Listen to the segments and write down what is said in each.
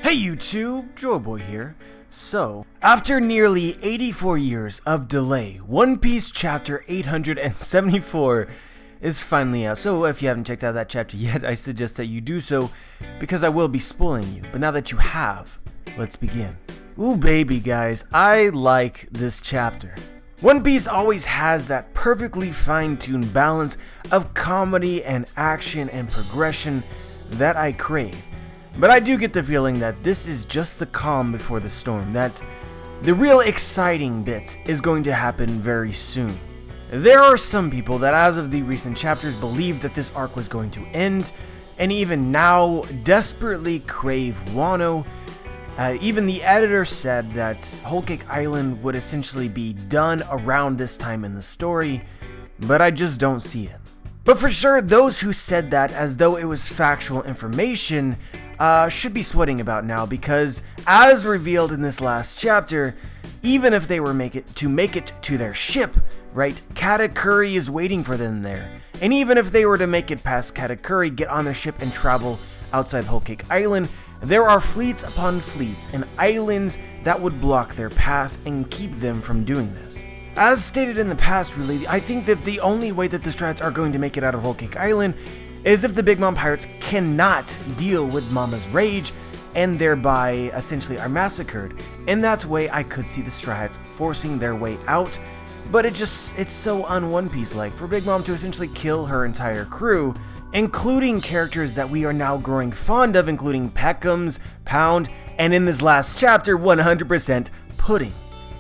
Hey YouTube, Joyboy here. So, after nearly 84 years of delay, One Piece chapter 874 is finally out. So if you haven't checked out that chapter yet, I suggest that you do so, because I will be spoiling you. But now that you have, let's begin. Ooh baby guys, I like this chapter. One Piece always has that perfectly fine-tuned balance of comedy and action and progression that I crave. But I do get the feeling that this is just the calm before the storm, that the real exciting bit is going to happen very soon. There are some people that as of the recent chapters believed that this arc was going to end, and even now desperately crave Wano. Even the editor said that Whole Cake Island would essentially be done around this time in the story, but I just don't see it. But for sure, those who said that as though it was factual information should be sweating about now, because as revealed in this last chapter, even if they were make it to their ship, right, Katakuri is waiting for them there. And even if they were to make it past Katakuri, get on their ship and travel outside Whole Cake Island, there are fleets upon fleets and islands that would block their path and keep them from doing this. As stated in the past, really, I think that the only way that the Strats are going to make it out of Whole Cake Island is if the Big Mom Pirates cannot deal with Mama's rage and thereby essentially are massacred. In that way, I could see the Strats forcing their way out, but it's so un-One Piece-like for Big Mom to essentially kill her entire crew, including characters that we are now growing fond of, including Peckham's, Pound, and in this last chapter, 100% Pudding.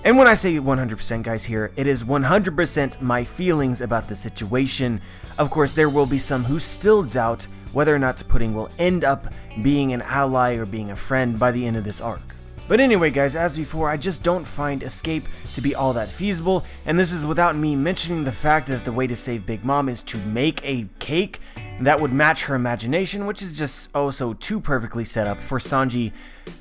And when I say 100% guys here, it is 100% my feelings about the situation. Of course, there will be some who still doubt whether or not Pudding will end up being an ally or being a friend by the end of this arc. But anyway guys, as before, I just don't find Escape to be all that feasible, and this is without me mentioning the fact that the way to save Big Mom is to make a cake that would match her imagination, which is just oh so too perfectly set up for Sanji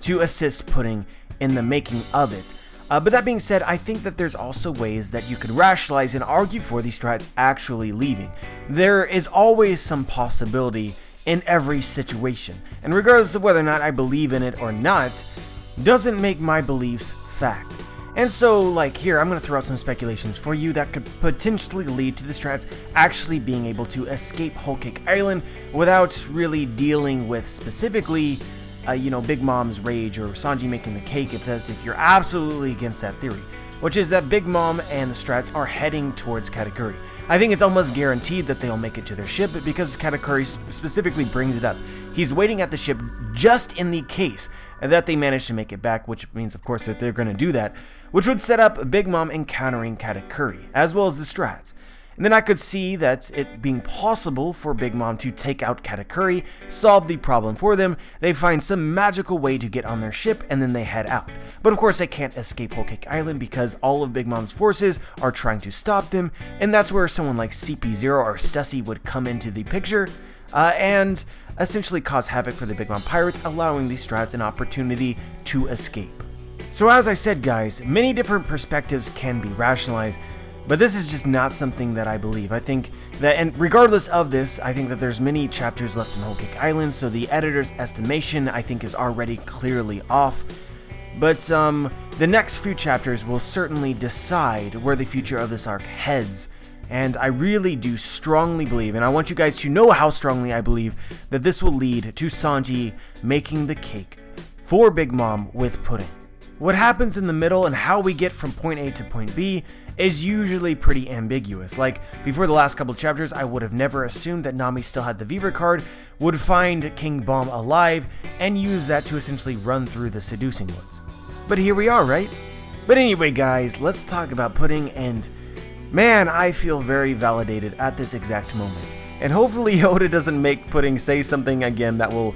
to assist Pudding in the making of it. But that being said, I think that there's also ways that you could rationalize and argue for these Strats actually leaving. There is always some possibility in every situation, and regardless of whether or not I believe in it or not, doesn't make my beliefs fact. And so, like here, I'm going to throw out some speculations for you that could potentially lead to the Strats actually being able to escape Whole Cake Island without really dealing with specifically Big Mom's rage or Sanji making the cake, if you're absolutely against that theory, which is that Big Mom and the Strats are heading towards Katakuri. I think it's almost guaranteed that they'll make it to their ship because Katakuri specifically brings it up. He's waiting at the ship just in the case that they manage to make it back, which means of course that they're going to do that, which would set up Big Mom encountering Katakuri, as well as the Strats. And then I could see that it being possible for Big Mom to take out Katakuri, solve the problem for them, they find some magical way to get on their ship, and then they head out. But of course they can't escape Whole Cake Island because all of Big Mom's forces are trying to stop them, and that's where someone like CP0 or Stussy would come into the picture, and essentially cause havoc for the Big Mom Pirates, allowing the Strats an opportunity to escape. So as I said guys, many different perspectives can be rationalized, but this is just not something that I believe. I think that, and regardless of this, I think that there's many chapters left in Whole Cake Island, so the editor's estimation, I think, is already clearly off. But the next few chapters will certainly decide where the future of this arc heads. And I really do strongly believe, and I want you guys to know how strongly I believe, that this will lead to Sanji making the cake for Big Mom with Pudding. What happens in the middle and how we get from point A to point B is usually pretty ambiguous. Like, before the last couple chapters, I would have never assumed that Nami still had the Vivre Card, would find King Bomb alive, and use that to essentially run through the Seducing Woods. But here we are, right? But anyway guys, let's talk about Pudding, and man, I feel very validated at this exact moment. And hopefully Oda doesn't make Pudding say something again that will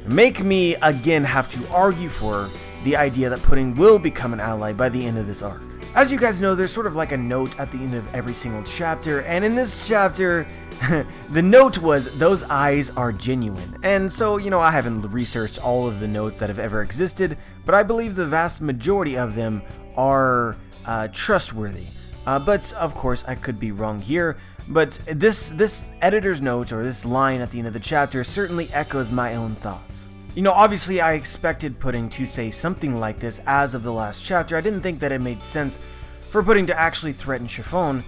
make me again have to argue for the idea that Pudding will become an ally by the end of this arc. As you guys know, there's sort of like a note at the end of every single chapter, and in this chapter, the note was, "Those eyes are genuine." And so, I haven't researched all of the notes that have ever existed, but I believe the vast majority of them are trustworthy. But of course, I could be wrong here. But this editor's note, or this line at the end of the chapter, certainly echoes my own thoughts. You know, obviously I expected Pudding to say something like this as of the last chapter. I didn't think that it made sense for Pudding to actually threaten Chiffon.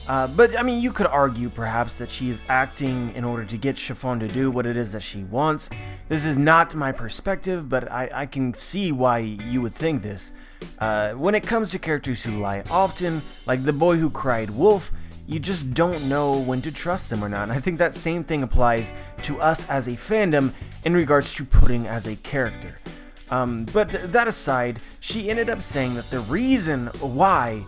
But, I mean, you could argue, perhaps, that she is acting in order to get Chiffon to do what it is that she wants. This is not my perspective, but I can see why you would think this. When it comes to characters who lie often, like the boy who cried wolf, you just don't know when to trust them or not. And I think that same thing applies to us as a fandom in regards to Pudding as a character. But that aside, she ended up saying that the reason why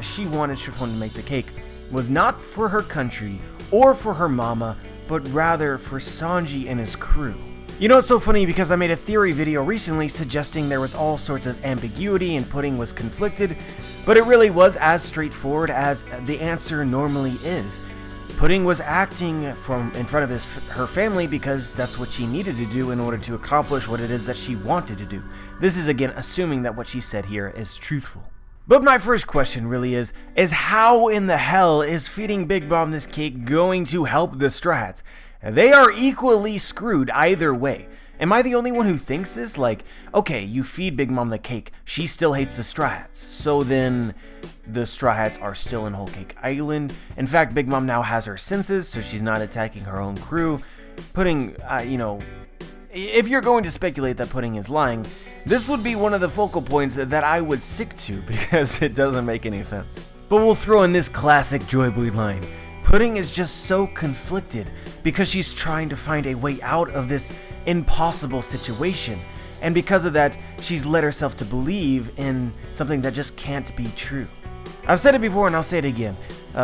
she wanted Chiffon to make the cake was not for her country or for her mama, but rather for Sanji and his crew. You know, it's so funny because I made a theory video recently suggesting there was all sorts of ambiguity and Pudding was conflicted, but it really was as straightforward as the answer normally is. Pudding was acting in front of her family because that's what she needed to do in order to accomplish what it is that she wanted to do. This is again assuming that what she said here is truthful. But my first question really is how in the hell is feeding Big Mom this cake going to help the Strats? They are equally screwed either way. Am I the only one who thinks this? Like, okay, you feed Big Mom the cake, she still hates the Straw Hats, so then the Straw Hats are still in Whole Cake Island. In fact, Big Mom now has her senses, so she's not attacking her own crew. Pudding, you know, if you're going to speculate that Pudding is lying, this would be one of the focal points that I would stick to because it doesn't make any sense. But we'll throw in this classic Joy Boy line. Pudding is just so conflicted because she's trying to find a way out of this impossible situation, and because of that, she's led herself to believe in something that just can't be true. I've said it before and I'll say it again.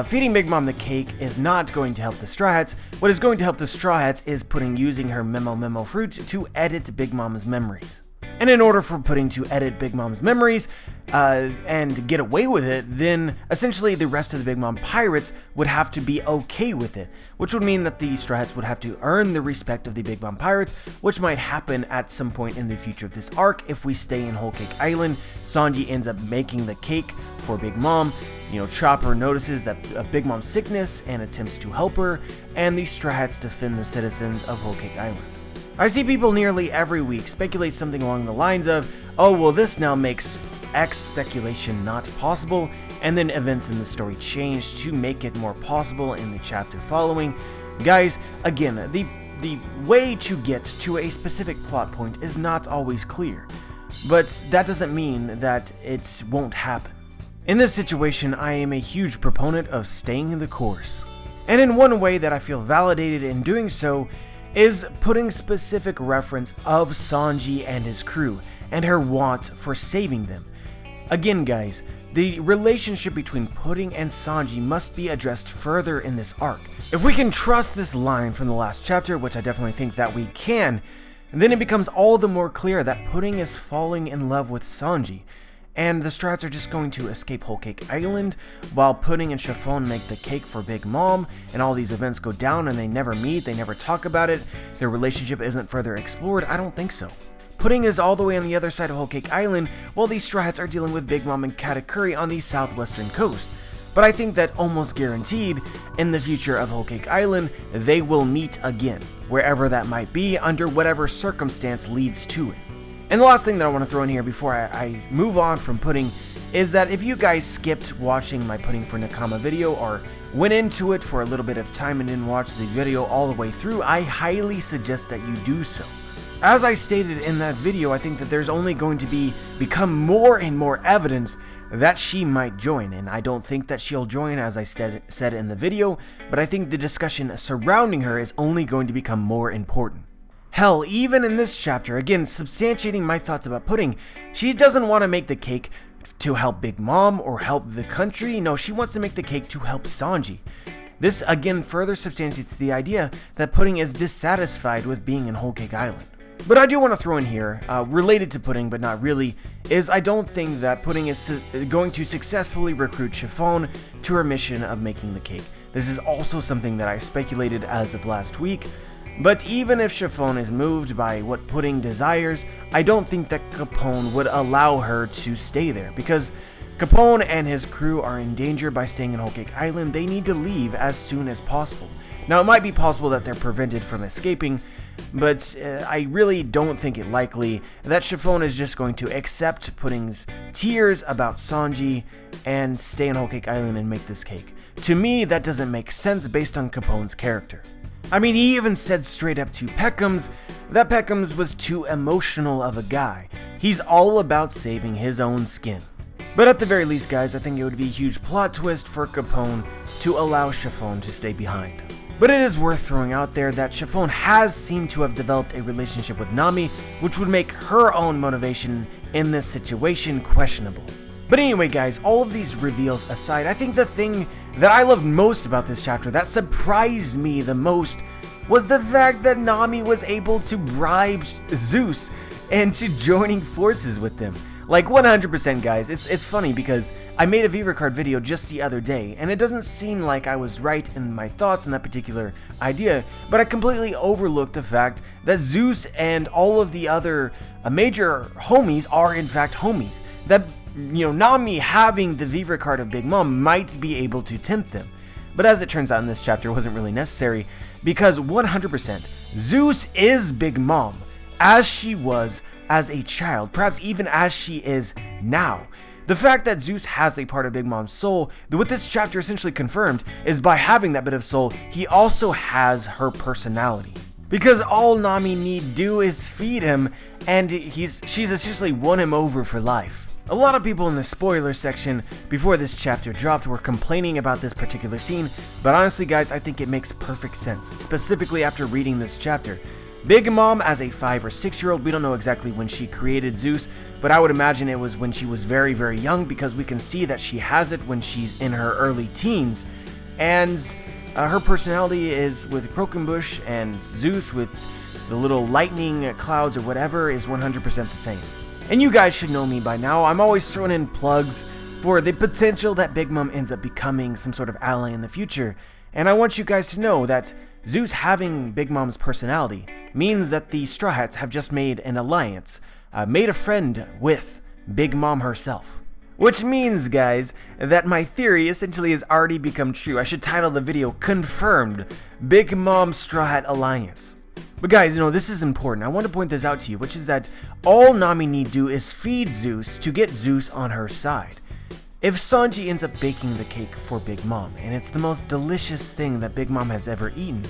Feeding Big Mom the cake is not going to help the Straw Hats. What is going to help the Straw Hats is Pudding using her Memo fruit to edit Big Mom's memories. And in order for Pudding to edit Big Mom's memories and get away with it, then essentially the rest of the Big Mom pirates would have to be okay with it, which would mean that the Straw Hats would have to earn the respect of the Big Mom pirates, which might happen at some point in the future of this arc if we stay in Whole Cake Island. Sanji ends up making the cake for Big Mom. You know, Chopper notices that Big Mom's sickness and attempts to help her, and the Straw Hats defend the citizens of Whole Cake Island. I see people nearly every week speculate something along the lines of, oh well, this now makes X speculation not possible, and then events in the story change to make it more possible in the chapter following. Guys, again, the way to get to a specific plot point is not always clear, but that doesn't mean that it won't happen. In this situation, I am a huge proponent of staying the course. And in one way that I feel validated in doing so is putting specific reference of Sanji and his crew and her want for saving them. Again, guys, the relationship between Pudding and Sanji must be addressed further in this arc. If we can trust this line from the last chapter, which I definitely think that we can, then it becomes all the more clear that Pudding is falling in love with Sanji, and the Strats are just going to escape Whole Cake Island while Pudding and Chiffon make the cake for Big Mom, and all these events go down and they never meet, they never talk about it, their relationship isn't further explored. I don't think so. Pudding is all the way on the other side of Whole Cake Island while these Straw Hats are dealing with Big Mom and Katakuri on the southwestern coast. But I think that almost guaranteed, in the future of Whole Cake Island, they will meet again, wherever that might be, under whatever circumstance leads to it. And the last thing that I want to throw in here before I move on from Pudding is that if you guys skipped watching my Pudding for Nakama video or went into it for a little bit of time and didn't watch the video all the way through, I highly suggest that you do so. As I stated in that video, I think that there's only going to become more and more evidence that she might join, and I don't think that she'll join as I said in the video, but I think the discussion surrounding her is only going to become more important. Hell, even in this chapter, again, substantiating my thoughts about Pudding, she doesn't want to make the cake to help Big Mom or help the country. No, she wants to make the cake to help Sanji. This, again, further substantiates the idea that Pudding is dissatisfied with being in Whole Cake Island. But I do want to throw in here, related to Pudding, but not really, is I don't think that Pudding is going to successfully recruit Chiffon to her mission of making the cake. This is also something that I speculated as of last week. But even if Chiffon is moved by what Pudding desires, I don't think that Capone would allow her to stay there, because Capone and his crew are in danger by staying in Whole Cake Island. They need to leave as soon as possible. Now, it might be possible that they're prevented from escaping, but I really don't think it likely that Chiffon is just going to accept Pudding's tears about Sanji and stay on Whole Cake Island and make this cake. To me, that doesn't make sense based on Capone's character. I mean, he even said straight up to Peckham's that Peckham's was too emotional of a guy. He's all about saving his own skin. But at the very least, guys, I think it would be a huge plot twist for Capone to allow Chiffon to stay behind. But it is worth throwing out there that Chiffon has seemed to have developed a relationship with Nami, which would make her own motivation in this situation questionable. But anyway, guys, all of these reveals aside, I think the thing that I loved most about this chapter, that surprised me the most, was the fact that Nami was able to bribe Zeus into joining forces with them. Like 100%, guys. It's funny because I made a Vivre Card video just the other day, and it doesn't seem like I was right in my thoughts on that particular idea, but I completely overlooked the fact that Zeus and all of the other major homies are in fact homies. That, you know, Nami having the Vivre Card of Big Mom might be able to tempt them. But as it turns out in this chapter, it wasn't really necessary, because 100%, Zeus is Big Mom, as she was as a child, perhaps even as she is now. The fact that Zeus has a part of Big Mom's soul, what this chapter essentially confirmed, is by having that bit of soul, he also has her personality. Because all Nami need do is feed him, and she's essentially won him over for life. A lot of people in the spoiler section before this chapter dropped were complaining about this particular scene, but honestly, guys, I think it makes perfect sense, specifically after reading this chapter. Big Mom, as a 5 or 6 year old, we don't know exactly when she created Zeus, but I would imagine it was when she was very, very young, because we can see that she has it when she's in her early teens. And her personality is with Croakenbush, and Zeus with the little lightning clouds or whatever is 100% the same. And you guys should know me by now. I'm always throwing in plugs for the potential that Big Mom ends up becoming some sort of ally in the future. And I want you guys to know that Zeus having Big Mom's personality means that the Straw Hats have just made an alliance, made a friend with Big Mom herself. Which means, guys, that my theory essentially has already become true. I should title the video, Confirmed, Big Mom Straw Hat Alliance. But guys, you know, this is important. I want to point this out to you, which is that all Nami need do is feed Zeus to get Zeus on her side. If Sanji ends up baking the cake for Big Mom, and it's the most delicious thing that Big Mom has ever eaten,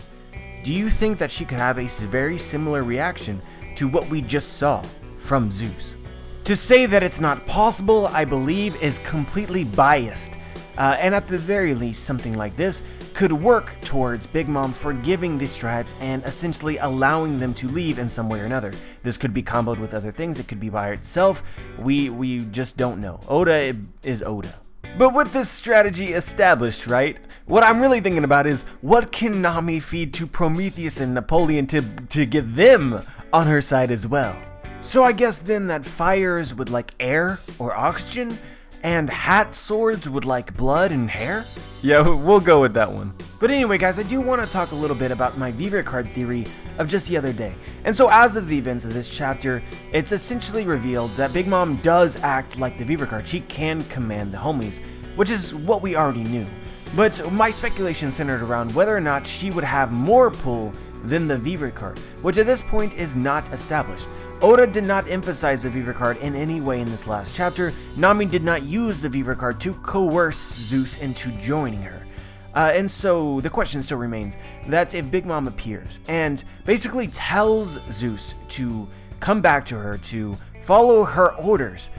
do you think that she could have a very similar reaction to what we just saw from Zeus? To say that it's not possible, I believe, is completely biased, and at the very least, something like this could work towards Big Mom forgiving the Strats and essentially allowing them to leave in some way or another. This could be comboed with other things, it could be by itself, we just don't know. Oda is Oda. But with this strategy established, right, what I'm really thinking about is, what can Nami feed to Prometheus and Napoleon to get them on her side as well? So I guess then that fires would like air or oxygen, and hat swords would like blood and hair? Yeah, we'll go with that one. But anyway, guys, I do want to talk a little bit about my Vivre Card theory of just the other day. And so as of the events of this chapter, it's essentially revealed that Big Mom does act like the Vivre Card. She can command the homies, which is what we already knew. But my speculation centered around whether or not she would have more pull than the Vivre Card, which at this point is not established. Oda did not emphasize the Vivre Card in any way in this last chapter. Nami did not use the Vivre Card to coerce Zeus into joining her. And so the question still remains that if Big Mom appears and basically tells Zeus to come back to her, to follow her orders,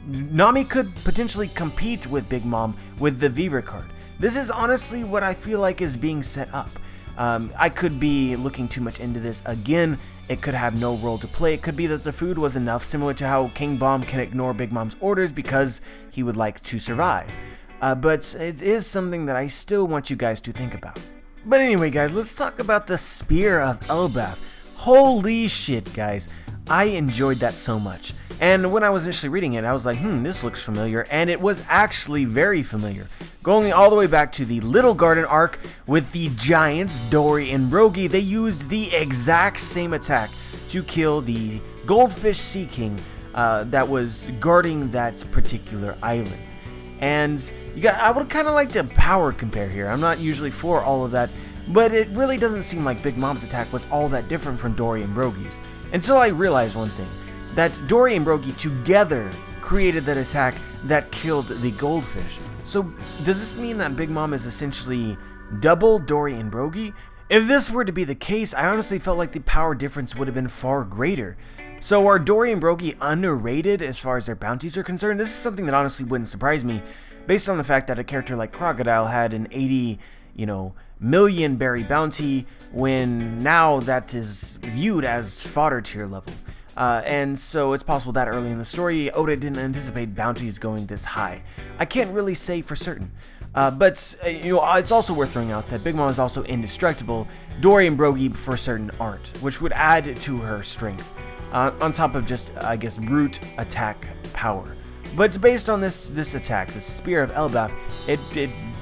Nami could potentially compete with Big Mom with the Vivre Card. This is honestly what I feel like is being set up. I could be looking too much into this again. It could have no role to play. It could be that the food was enough, similar to how King Bomb can ignore Big Mom's orders because he would like to survive. But it is something that I still want you guys to think about. But anyway, guys, let's talk about the Spear of Elbaf. Holy shit, guys. I enjoyed that so much. And when I was initially reading it, I was like, this looks familiar. And it was actually very familiar. Going all the way back to the Little Garden arc with the giants, Dory and Rogi, they used the exact same attack to kill the goldfish sea king that was guarding that particular island. And I would kind of like to power compare here. I'm not usually for all of that, but it really doesn't seem like Big Mom's attack was all that different from Dory and Brogy's, until I realized one thing, that Dory and Brogy together created that attack that killed the goldfish. So does this mean that Big Mom is essentially double Dory and Brogy? If this were to be the case, I honestly felt like the power difference would have been far greater. So are Dory and Brogy underrated as far as their bounties are concerned? This is something that honestly wouldn't surprise me, based on the fact that a character like Crocodile had an 80, million berry bounty, when now that is viewed as fodder tier level. And so it's possible that early in the story, Oda didn't anticipate bounties going this high. I can't really say for certain. But it's also worth throwing out that Big Mom is also indestructible. Dory and Brogy for certain aren't, which would add to her strength, on top of just, I guess, brute attack power. But based on this attack, the Spear of Elbaf, it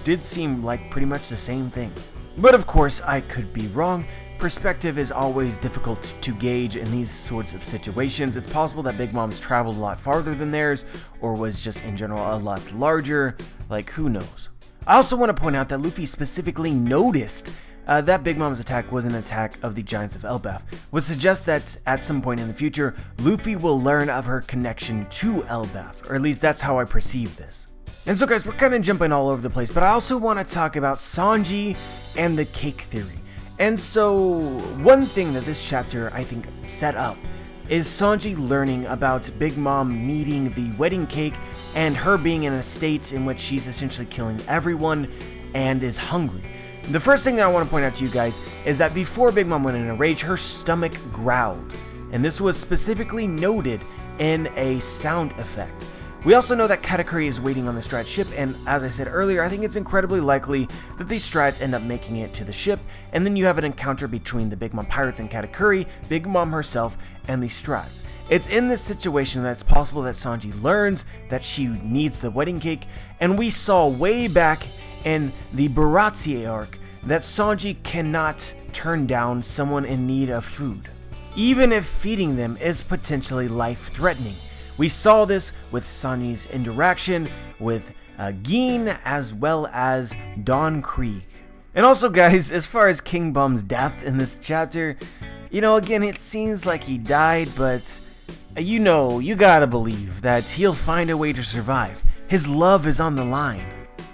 did seem like pretty much the same thing. But of course, I could be wrong. Perspective is always difficult to gauge in these sorts of situations. It's possible that Big Mom's traveled a lot farther than theirs, or was just in general a lot larger, like who knows. I also want to point out that Luffy specifically noticed that Big Mom's attack was an attack of the Giants of Elbaf, which suggests that at some point in the future, Luffy will learn of her connection to Elbaf, or at least that's how I perceive this. And so guys, we're kind of jumping all over the place, but I also want to talk about Sanji and the cake theory. And so, one thing that this chapter, I think, set up is Sanji learning about Big Mom needing the wedding cake and her being in a state in which she's essentially killing everyone and is hungry. The first thing that I want to point out to you guys is that before Big Mom went in a rage, her stomach growled. And this was specifically noted in a sound effect. We also know that Katakuri is waiting on the Strat ship, and as I said earlier, I think it's incredibly likely that these Strats end up making it to the ship, and then you have an encounter between the Big Mom pirates and Katakuri, Big Mom herself, and the Strats. It's in this situation that it's possible that Sanji learns that she needs the wedding cake, and we saw way back in the Baratie arc that Sanji cannot turn down someone in need of food, even if feeding them is potentially life-threatening. We saw this with Sanji's interaction with Gin as well as Don Krieg. And also guys, as far as King Bum's death in this chapter, again, it seems like he died, but you gotta believe that he'll find a way to survive. His love is on the line.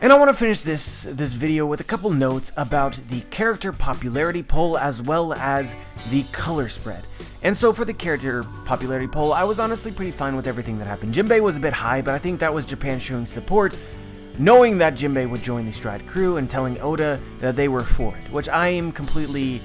And I want to finish this video with a couple notes about the character popularity poll as well as the color spread. And so for the character popularity poll, I was honestly pretty fine with everything that happened. Jinbei was a bit high, but I think that was Japan showing support, knowing that Jinbei would join the Strat crew and telling Oda that they were for it, which I am completely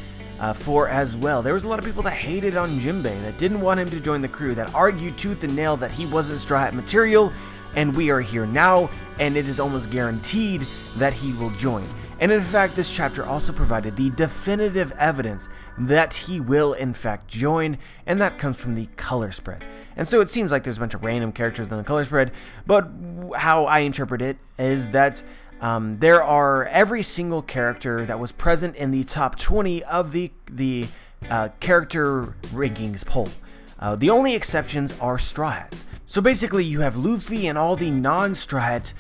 for as well. There was a lot of people that hated on Jinbei, that didn't want him to join the crew, that argued tooth and nail that he wasn't Strat material, and we are here now, and it is almost guaranteed that he will join. And in fact, this chapter also provided the definitive evidence that he will in fact join, and that comes from the color spread. And so it seems like there's a bunch of random characters in the color spread, but how I interpret it is that there are every single character that was present in the top 20 of the character rankings poll. The only exceptions are Straw Hats. So basically you have Luffy and all the non-Straw Hat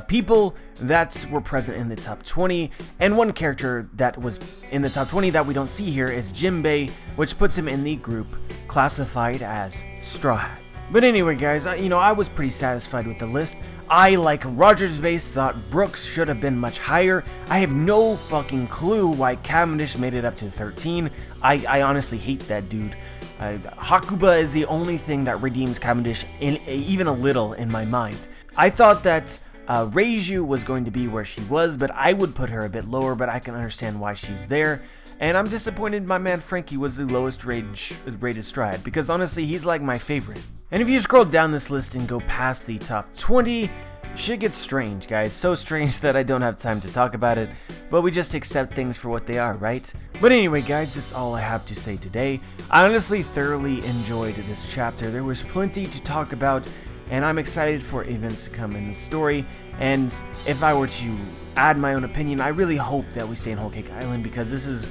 people that were present in the top 20, and one character that was in the top 20 that we don't see here is Jinbei, which puts him in the group classified as Straw Hat. But anyway guys, I was pretty satisfied with the list. I, like Roger's base, thought Brooks should have been much higher. I have no fucking clue why Cavendish made it up to 13. I honestly hate that dude. Hakuba is the only thing that redeems Cavendish even a little in my mind. I thought that Reiju was going to be where she was, but I would put her a bit lower, but I can understand why she's there. And I'm disappointed my man Frankie was the lowest rated Stride, because honestly he's like my favorite. And if you scroll down this list and go past the top 20, shit gets strange, guys. So strange that I don't have time to talk about it, but we just accept things for what they are, right? But anyway guys, that's all I have to say today. I honestly thoroughly enjoyed this chapter. There was plenty to talk about, and I'm excited for events to come in the story. And if I were to add my own opinion, I really hope that we stay in Whole Cake Island, because this is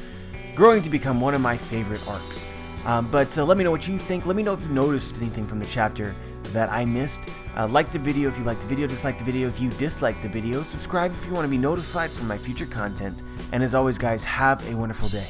growing to become one of my favorite arcs. But let me know what you think. Let me know if you noticed anything from the chapter that I missed. Like the video if you liked the video, dislike the video if you disliked the video, subscribe if you want to be notified for my future content, and as always guys, have a wonderful day.